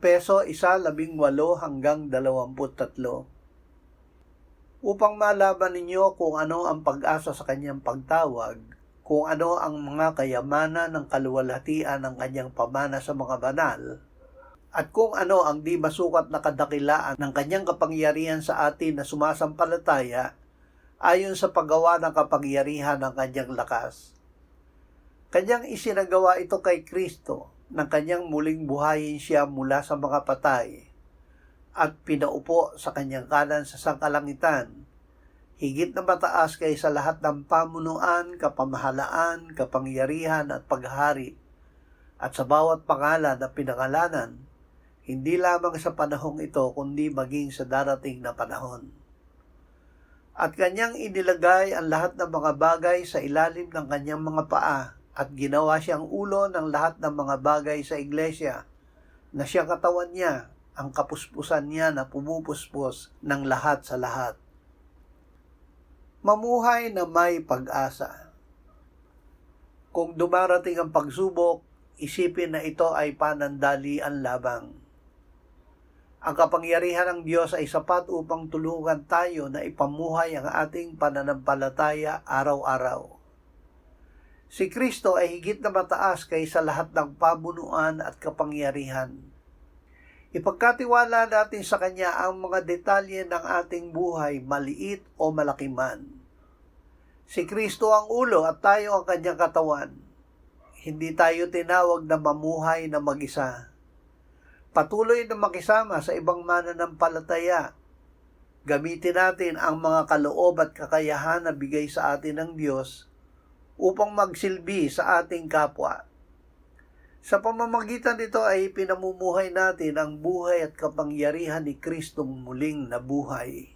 Efeso 1:18-23. Upang malaman ninyo kung ano ang pag-asa sa kanyang pagtawag, kung ano ang mga kayamanan ng kaluwalhatian ng kanyang pamana sa mga banal, at kung ano ang di masukat na kadakilaan ng kanyang kapangyarihan sa atin na sumasampalataya, ayon sa paggawa ng kapangyarihan ng kanyang lakas. Kanyang isinagawa ito kay Kristo, ng kanyang muling buhayin siya mula sa mga patay, at pinaupo sa kanyang kanan sa sangkalangitan, higit na mataas kaysa lahat ng pamunuan, kapamahalaan, kapangyarihan at paghari, at sa bawat pangalan na pinangalanan, hindi lamang sa panahong ito kundi maging sa darating na panahon. At kanyang inilagay ang lahat ng mga bagay sa ilalim ng kanyang mga paa, at ginawa siyang ulo ng lahat ng mga bagay sa iglesia, na siyang katawan niya, ang kapuspusan niya na pumupuspos ng lahat sa lahat. Mamuhay na may pag-asa. Kung dumarating ang pagsubok, isipin na ito ay panandalian lamang. Ang kapangyarihan ng Diyos ay sapat upang tulungan tayo na ipamuhay ang ating pananampalataya araw-araw. Si Kristo ay higit na mataas kaysa lahat ng pamunuan at kapangyarihan. Ipagkatiwala natin sa Kanya ang mga detalye ng ating buhay, maliit o malaki man. Si Kristo ang ulo at tayo ang Kanyang katawan. Hindi tayo tinawag na mamuhay na mag-isa. Patuloy na makisama sa ibang mananampalataya. Gamitin natin ang mga kaloob at kakayahan na bigay sa atin ng Diyos upang magsilbi sa ating kapwa. Sa pamamagitan nito ay pinamumuhay natin ang buhay at kapangyarihan ni Kristong muling nabuhay.